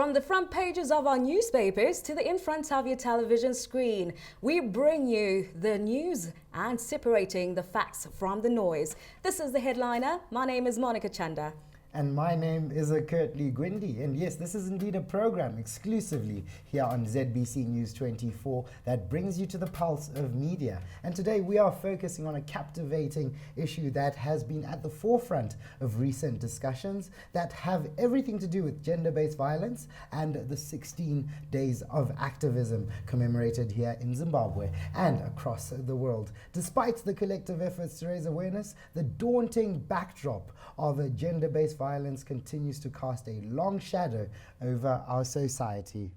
From the front pages of our newspapers to the in front of your television screen, we bring you the news and separating the facts from the noise. This is the headliner. My name is Monica Chanda. And my name is Kurtley Gwindi. And yes, this is indeed a program exclusively here on ZBC News 24 that brings you to the pulse of media. And today we are focusing on a captivating issue that has been at the forefront of recent discussions that have everything to do with gender-based violence and the 16 Days of Activism commemorated here in Zimbabwe and across the world. Despite the collective efforts to raise awareness, the daunting backdrop of a gender-based violence continues to cast a long shadow over our society.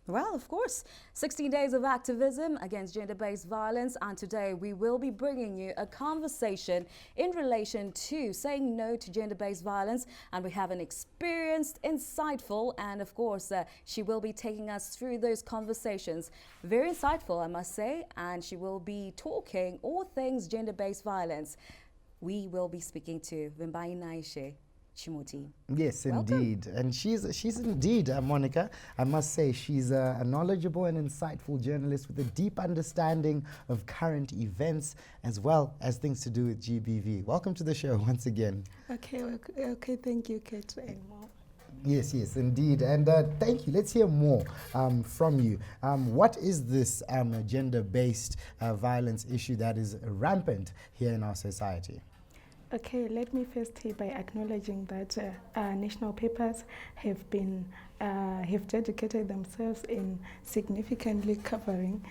Well, of course, 16 days of activism against gender-based violence, and today we will be bringing you a conversation in relation to saying no to gender-based violence, and we have an experienced, insightful, and of course, she will be taking us through those conversations. Very insightful, I must say, and she will be talking all things gender-based violence. We will be speaking to Vimbai Naishe Chimuti. Yes, Welcome. indeed. And she's indeed, Monica, I must say, she's a knowledgeable and insightful journalist with a deep understanding of current events as well as things to do with GBV. Welcome to the show once again. Okay, thank you, Kate. Yes, indeed. And thank you. Let's hear more from you. What is this gender-based violence issue that is rampant here in our society? Okay, let me first start by acknowledging that national papers have dedicated themselves in significantly covering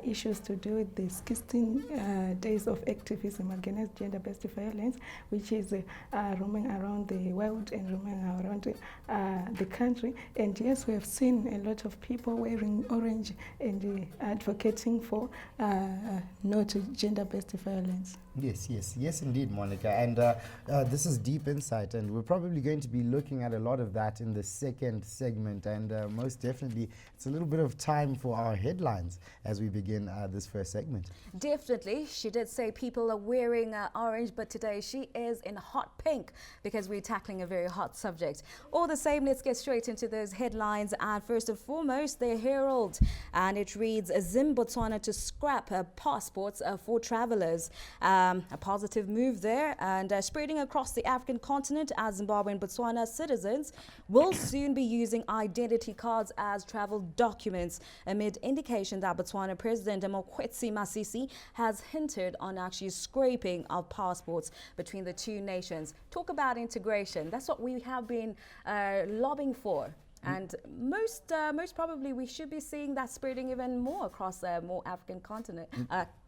issues to do with the 16 days of activism against gender-based violence, which is roaming around the world and roaming around the country. And yes, we have seen a lot of people wearing orange and advocating for no to gender-based violence. Yes, indeed, Monica. And this is deep insight, and we're probably going to be looking at a lot of that in the second segment. And most definitely, it's a little bit of time for our headlines as we begin this first segment. Definitely. She did say people are wearing orange, but today she is in hot pink because we're tackling a very hot subject. All the same, let's get straight into those headlines. And first and foremost, the Herald. And it reads, Botswana to scrap passports for travelers. A positive move there, and spreading across the African continent as Zimbabwe and Botswana citizens will soon be using identity cards as travel documents amid indication that Botswana President Mokwetsi Masisi has hinted on actually scraping of passports between the two nations. Talk about integration. That's what we have been lobbying for. And most probably we should be seeing that spreading even more across more African continent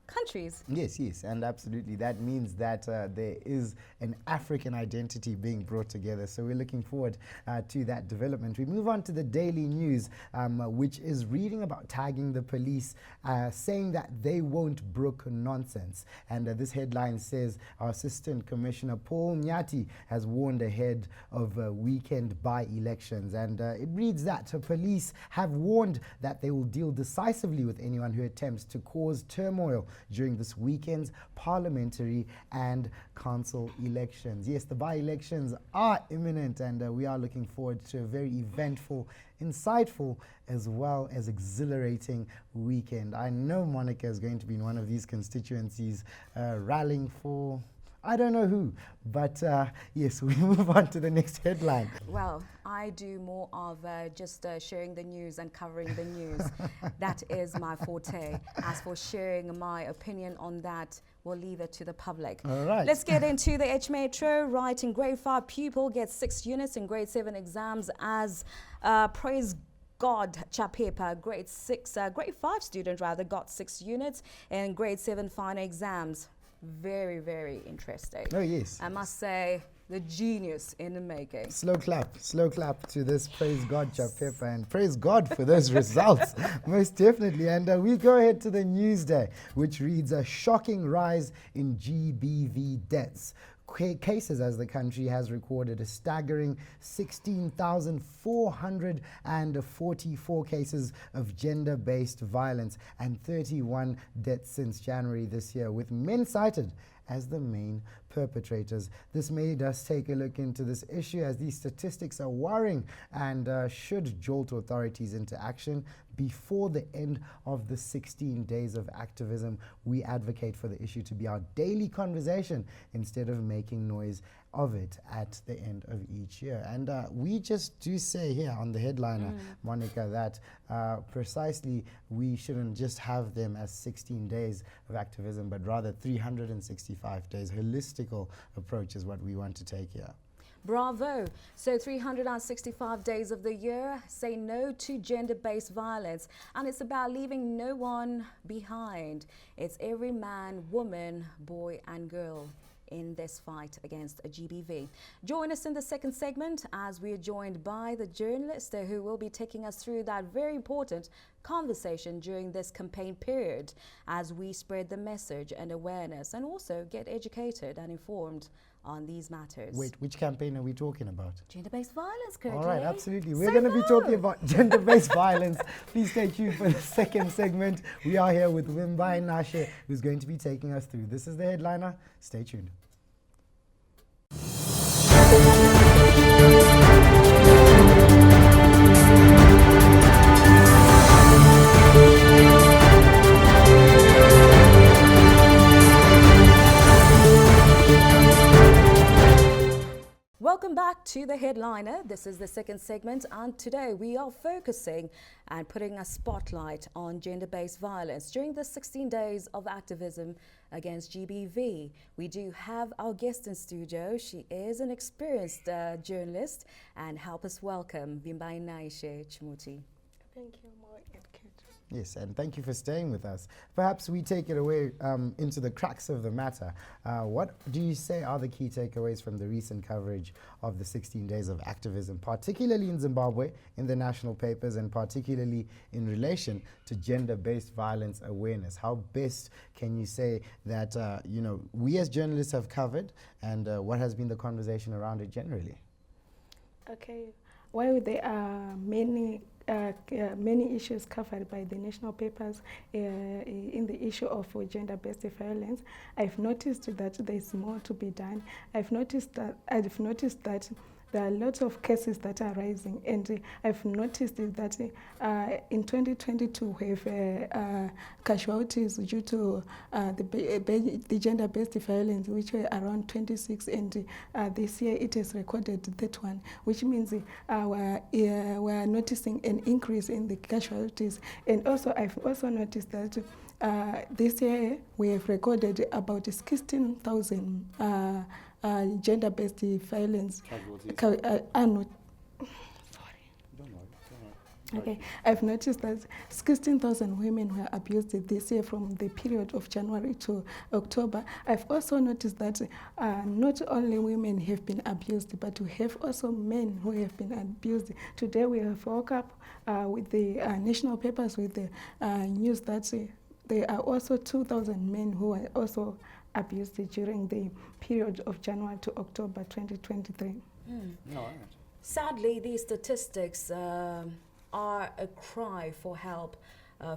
countries. Yes, and absolutely. That means that there is an African identity being brought together. So we're looking forward to that development. We move on to the Daily News, which is reading about tagging the police, saying that they won't brook nonsense. And this headline says our Assistant Commissioner Paul Nyati has warned ahead of weekend by-elections. And it reads that police have warned that they will deal decisively with anyone who attempts to cause turmoil during this weekend's parliamentary and council elections. Yes, the by-elections are imminent, and we are looking forward to a very eventful, insightful, as well as exhilarating weekend. I know Monica is going to be in one of these constituencies rallying for I don't know who, but yes, we move on to the next headline. Well, I do more of just sharing the news and covering the news. That is my forte. As for sharing my opinion on that, we'll leave it to the public. All right. Let's get into the H Metro. Right, in grade 5 pupil gets 6 units in grade 7 exams as praise God Chapepa, grade 5 student rather, got 6 units in grade 7 final exams. Very, very interesting. Oh, yes. I must say, the genius in the making. Slow clap to this praise God Chapepa, and praise God for those results, most definitely. And we go ahead to the Newsday, which reads a shocking rise in GBV deaths. Cases as the country has recorded a staggering 16,444 cases of gender-based violence and 31 deaths since January this year, with men cited as the main perpetrators. This made us take a look into this issue, as these statistics are worrying and should jolt authorities into action. Before the end of the 16 days of activism, we advocate for the issue to be our daily conversation instead of making noise of it at the end of each year. And we just do say here on the headliner, Monica, that precisely we shouldn't just have them as 16 days of activism, but rather 365 days. Holistical approach is what we want to take here. Bravo. So 365 days of the year, say no to gender-based violence. And it's about leaving no one behind. It's every man, woman, boy and girl in this fight against GBV. Join us in the second segment as we are joined by the journalist who will be taking us through that very important conversation during this campaign period as we spread the message and awareness and also get educated and informed on these matters. Wait, which campaign are we talking about? Gender-based violence, Kirky. All right, absolutely. We're going to be talking about gender-based violence. Please stay tuned for the second segment. We are here with Wimbai Nashe, who's going to be taking us through. This is the headliner. Stay tuned. Welcome back to the headliner. This is the second segment, and today we are focusing and putting a spotlight on gender-based violence during the 16 days of activism against GBV. We do have our guest in studio. She is an experienced journalist, and help us welcome Wimbai Nashe Chimuti. Thank you, Mo and Kate. Yes, and thank you for staying with us. Perhaps we take it away into the crux of the matter. What do you say are the key takeaways from the recent coverage of the 16 days of activism, particularly in Zimbabwe, in the national papers, and particularly in relation to gender-based violence awareness? How best can you say that, we as journalists have covered, and what has been the conversation around it generally? Okay, while there are many issues covered by the national papers in the issue of gender-based violence, I've noticed that there's more to be done. I've noticed that there are lots of cases that are rising, and I've noticed that in 2022 we have casualties due to the gender-based violence, which were around 26, and this year it has recorded that one, which means we're noticing an increase in the casualties. And also I've also noticed that this year we have recorded about 16,000 gender-based violence. Okay, I've noticed that 16,000 women were abused this year from the period of January to October. I've also noticed that not only women have been abused, but we have also men who have been abused. Today we have woke up with the national papers with the news that there are also 2,000 men who are also abused during the period of January to October 2023. No, Sadly, these statistics are a cry for help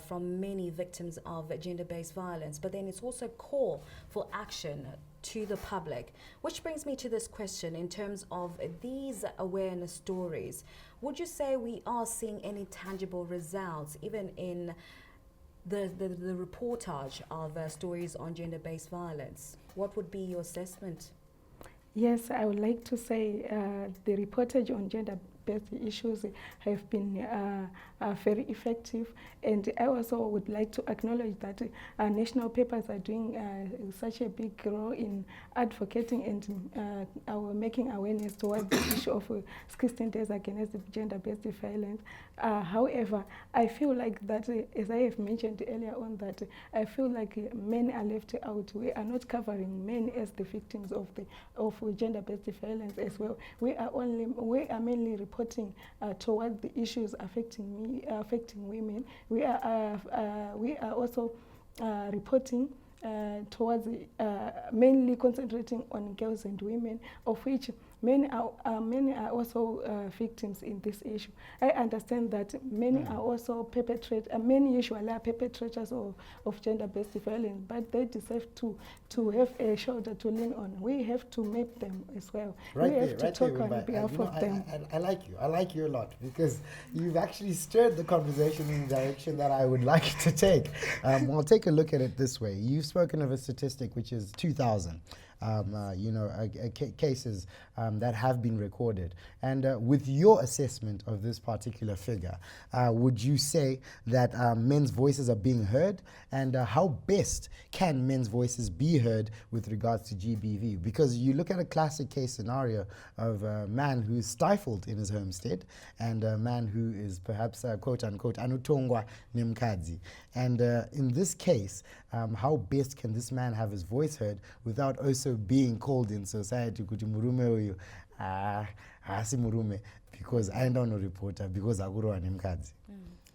from many victims of gender-based violence, but then it's also a call for action to the public. Which brings me to this question in terms of these awareness stories. Would you say we are seeing any tangible results, even in the reportage of stories on gender-based violence? What would be your assessment? Yes, I would like to say the reportage on gender-based issues have been very effective, and I also would like to acknowledge that national papers are doing such a big role in advocating and making awareness towards the issue of 16 days against gender-based violence. However, I feel like that, as I have mentioned earlier on, that I feel like men are left out. We are not covering men as the victims of gender-based violence as well. We are mainly reporting towards the issues affecting women. We are also reporting towards mainly concentrating on girls and women, of which many are also victims in this issue. I understand that many are also perpetrators, many usually are perpetrators of gender-based violence, but they deserve to have a shoulder to lean on. We have to make them as well. Right we there, have right to talk there, on Wimbai. behalf of them. I like you. I like you a lot because you've actually stirred the conversation in the direction that I would like to take. Well, take a look at it this way. You've spoken of a statistic which is 2,000. Cases that have been recorded. And with your assessment of this particular figure, would you say that men's voices are being heard? And how best can men's voices be heard with regards to GBV? Because you look at a classic case scenario of a man who is stifled in his homestead and a man who is perhaps, quote unquote, anutongwa nemkadzi. And in this case, how best can this man have his voice heard without also being called in society kuti murume uyu haasi murume because I don't know reporter because akurowa nemukadzi?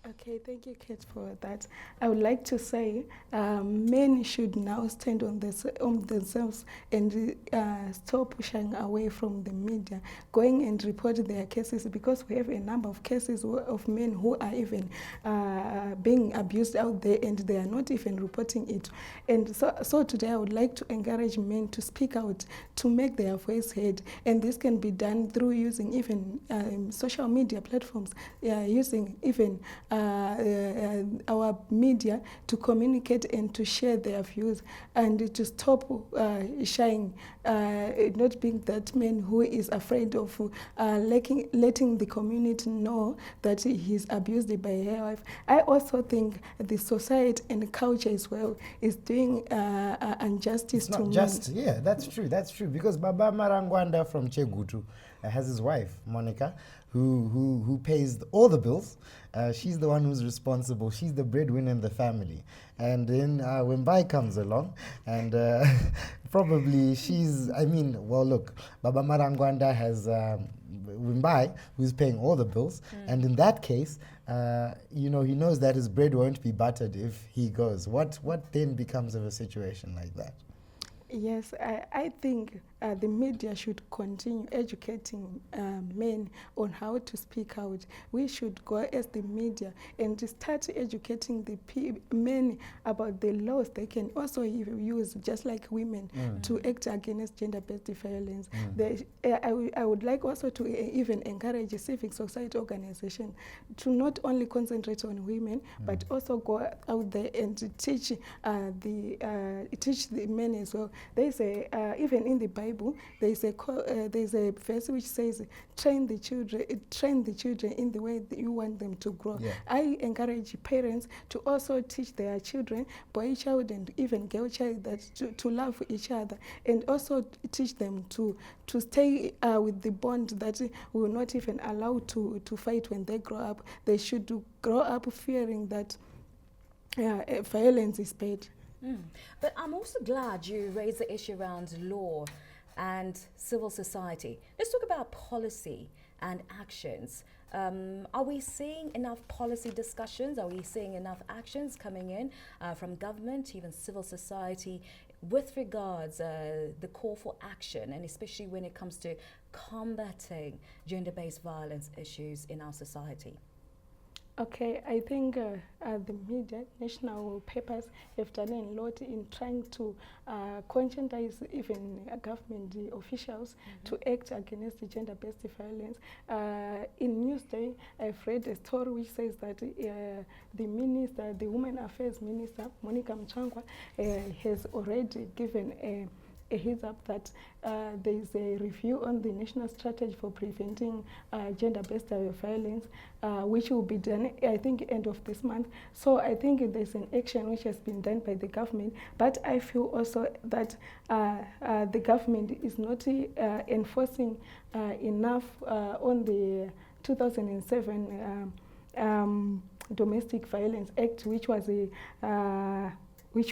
Okay, thank you, Kate, for that. I would like to say men should now stand on themselves and stop shying away from the media, going and report their cases, because we have a number of cases of men who are even being abused out there and they are not even reporting it. And so today I would like to encourage men to speak out, to make their voice heard. And this can be done through using even social media platforms, using even our media to communicate and to share their views and to stop shying, not being that man who is afraid of letting the community know that he's abused by her wife. I also think the society and culture as well is doing injustice to men. Not just, yeah, that's true, because Baba Marangwanda from Chegutu has his wife, Monica, who pays all the bills. She's the one who's responsible. She's the breadwinner in the family. And then when Bai comes along, and probably look, Baba Marangwanda has Wimbai, who's paying all the bills. And in that case, he knows that his bread won't be buttered if he goes. What then becomes of a situation like that? Yes, I think the media should continue educating men on how to speak out. We should go as the media and start educating the men about the laws they can also use, just like women, to act against gender-based violence. I would like also to even encourage a civic society organization to not only concentrate on women, but also go out there and teach the men as well. There is even in the Bible, there is a verse which says, train the children in the way that you want them to grow. Yeah. I encourage parents to also teach their children, boy child and even girl child, that to love each other, and also teach them to stay with the bond that will not even allow to fight when they grow up. They should grow up fearing that violence is bad. But I'm also glad you raised the issue around law and civil society. Let's talk about policy and actions. Are we seeing enough policy discussions? Are we seeing enough actions coming in from government, even civil society, with regards the call for action, and especially when it comes to combating gender-based violence issues in our society? Okay, I think the media, national papers have done a lot in trying to conscientize even government officials to act against the gender-based violence. In Newsday, I've read a story which says that the Women Affairs Minister, Monica Mchangwa, has already given a heads up that there is a review on the national strategy for preventing gender-based violence, which will be done, I think, end of this month. So I think there's an action which has been done by the government, but I feel also that the government is not enforcing enough on the 2007 Domestic Violence Act, which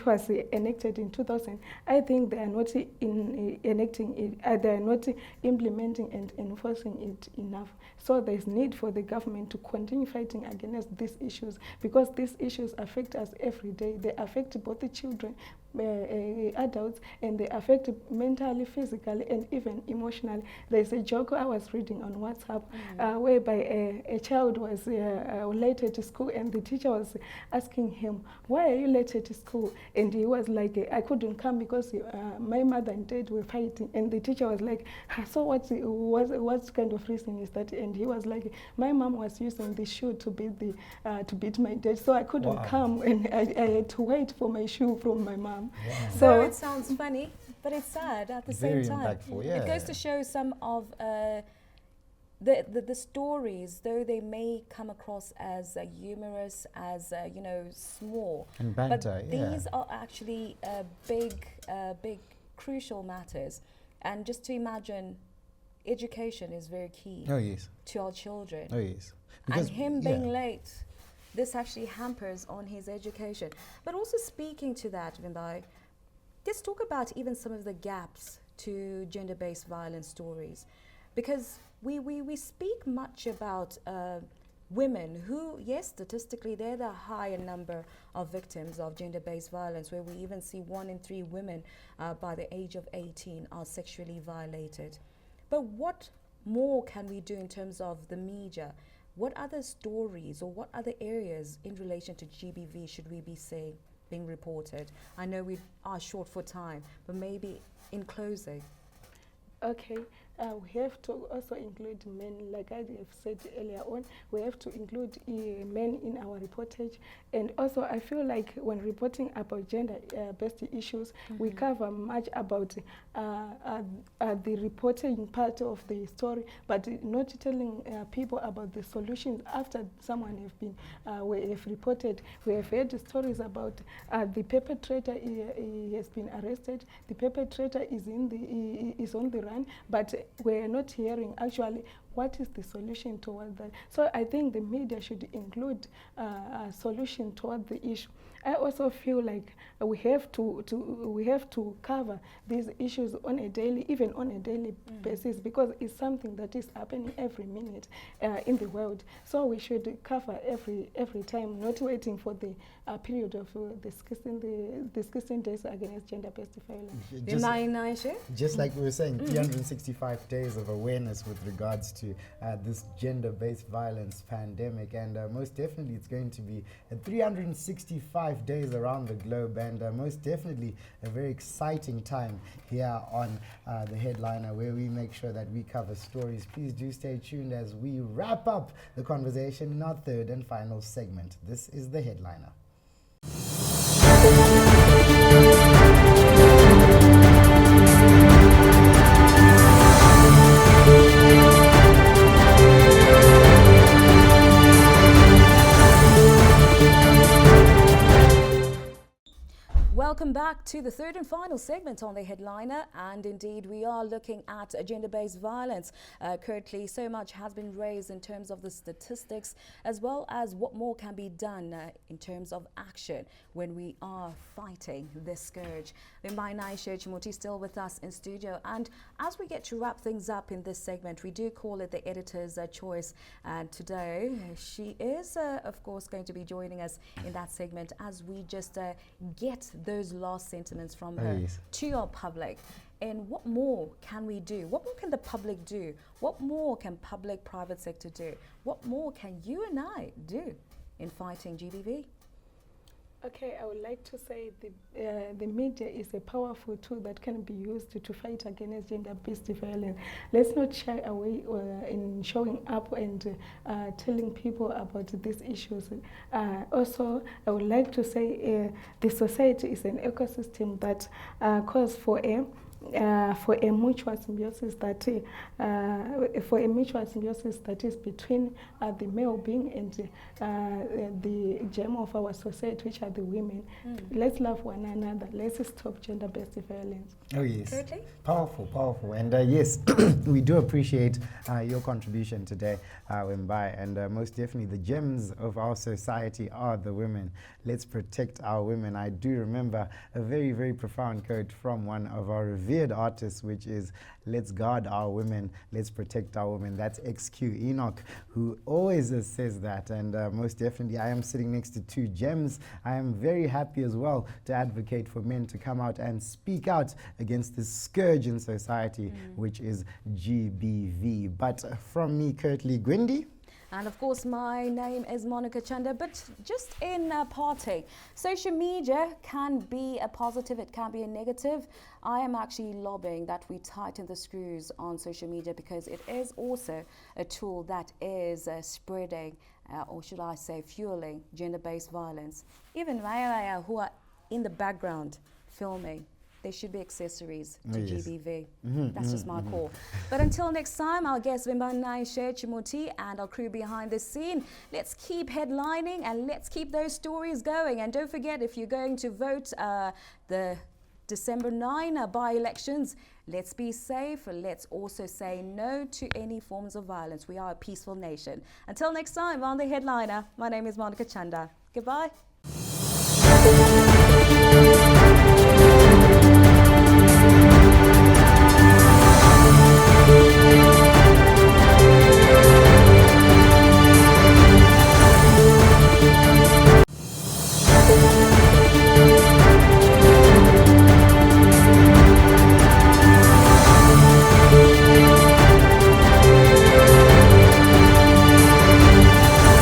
was enacted in 2000. I think they are not enacting it, they are not implementing and enforcing it enough. So there's need for the government to continue fighting against these issues, because these issues affect us every day. They affect both the children, adults, and they affect mentally, physically, and even emotionally. There's a joke I was reading on WhatsApp whereby a child was late to school, and the teacher was asking him, "Why are you late to school?" And he was like, "I couldn't come because my mother and dad were fighting." And the teacher was like, "So what kind of reason is that?" And he was like, "My mom was using the shoe to beat my dad, so I couldn't come, and I had to wait for my shoe from my mom." Wow. So it sounds funny, but it's sad at the Very same time. impactful, yeah. It goes to show some of the stories, though they may come across as humorous, as you know, small, And banter, but these are actually big, crucial matters. And just to imagine, education is very key Oh yes. to our children. Oh yes. And him being late, this actually hampers on his education. But also speaking to that, Vindai, let's talk about even some of the gaps to gender-based violence stories. Because we speak much about women who, yes, statistically, they're the higher number of victims of gender-based violence, where we even see 1 in 3 women by the age of 18 are sexually violated. But what more can we do in terms of the media? What other stories or what other areas in relation to GBV should we be saying being reported? I know we are short for time, but maybe in closing. Okay, we have to also include men, like I have said earlier on. We have to include men in our reportage. And also, I feel like when reporting about gender-based issues, we cover much about the reporting part of the story, but not telling people about the solutions after someone have been we have reported. We have heard stories about the perpetrator he has been arrested. The perpetrator is on the run, but we're not hearing actually what is the solution toward that. So I think the media should include a solution toward the issue. I also feel like we have to cover these issues on a daily, even on a daily basis, because it's something that is happening every minute in the world. So we should cover every time, not waiting for the period of the 16 days against gender-based violence. Just like we were saying, 365 days of awareness with regards to this gender-based violence pandemic, and most definitely it's going to be 365 days around the globe, and most definitely a very exciting time here on the Headliner, where we make sure that we cover stories. Please do stay tuned as we wrap up the conversation in our third and final segment. This is the Headliner. Welcome back to the third and final segment on the Headliner, and indeed we are looking at gender-based violence. Currently, so much has been raised in terms of the statistics, as well as what more can be done in terms of action when we are fighting this scourge. Naisha Chimuti still with us in studio, and as we get to wrap things up in this segment, we do call it the editor's choice, and today she is of course going to be joining us in that segment as we just get those last sentiments from her to our public. And what more can we do? What more can the public do? What more can public, private sector do? What more can you and I do in fighting GBV? Okay, I would like to say the media is a powerful tool that can be used to fight against gender-based violence. Let's not shy away in showing up and telling people about these issues. Also, I would like to say the society is an ecosystem that calls for a mutual symbiosis that is between the male being and the gem of our society, which are the women. Let's love one another. Let's stop gender-based violence. Oh yes, Thirdly? Powerful, and yes, we do appreciate your contribution today, Wembai, and most definitely the gems of our society are the women. Let's protect our women. I do remember a very, very profound quote from one of our revered revered artist, which is let's guard our women, let's protect our women. That's XQ Enoch, who always says that. And most definitely, I am sitting next to two gems. I am very happy as well to advocate for men to come out and speak out against this scourge in society, which is GBV. But from me, Curtly Gwindi. And of course, my name is Monica Chanda. But just in parting, social media can be a positive, it can be a negative. I am actually lobbying that we tighten the screws on social media, because it is also a tool that is spreading, or should I say, fueling gender-based violence. Even who are in the background filming, they should be accessories to GBV. That's just my call. But until next time, our guest Vimbanai Shea Chimuti and our crew behind the scene, let's keep headlining and let's keep those stories going. And don't forget, if you're going to vote the December 9 by-elections, let's be safe. Let's also say no to any forms of violence. We are a peaceful nation. Until next time, on The Headliner, my name is Monica Chanda. Goodbye.